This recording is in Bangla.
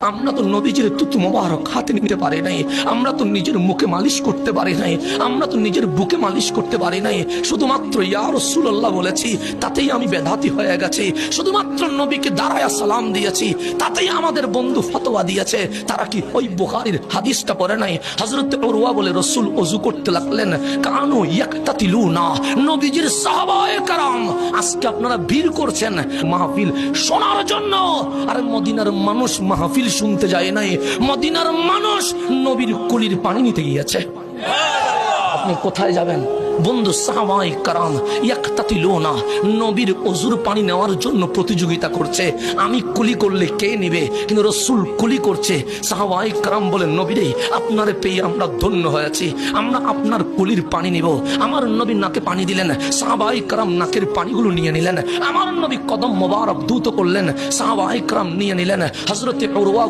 আমরা তো নবীজির তুতু মোবারক হাতে নিতে পারি নাই, আমরা তো নিজের মুখে মালিশ করতে পারি নাই, আমরা তো নিজের বুকে মালিশ করতে পারি নাই। শুধুমাত্র ইয়া রাসূলুল্লাহ বলেছি, তাতেই আমি বেদাতি হয়ে গেছি। শুধুমাত্র নবীকে দাঁড়ায়া সালাম দিয়েছি, তাতেই আমাদের বন্ধু ফতোয়া দিয়েছে। তারা কি ওই বুখারীর হাদিসটা পড়ে নাই? হযরত উরওয়া বলে, রাসূল ওযু করতে লাগলেন, কানু ইয়াকতাতিলুনা, নবীজির সাহাবায়ে কেরাম আজকে আপনারা ভিড় করছেন মাহফিল শোনার জন্য, আর মদিনার মানুষ মাহফিল শুনতে যায় নাই, মদিনার মানুষ নবীর কুলির পানি নিতে গিয়েছে। আপনি কোথায় যাবেন বন্ধু? সাহাবায়ে কেরাম ইয়াকতাতিলুনা, নবীর ওযুর পানি নেওয়ার জন্য প্রতিযোগিতা করছে। আমি কুলি করলে কে নেবে, কিন্তু রাসূল কুলি করছে। সাহাবায়ে কেরাম বলেন, নবী রে, আপনারে পেয়ে আমরা ধন্য হয়েছি, আমরা আপনার কুলির পানি নিব। আমার নবী নাকে পানি দিলেন, সাহাবায়ে কেরাম নাকের পানিগুলো নিয়ে নিলেন। আমার নবী কদম মোবারক দ্রুত করলেন, সাহাবায়ে কেরাম নিয়ে নিলেন। হযরত উরওয়া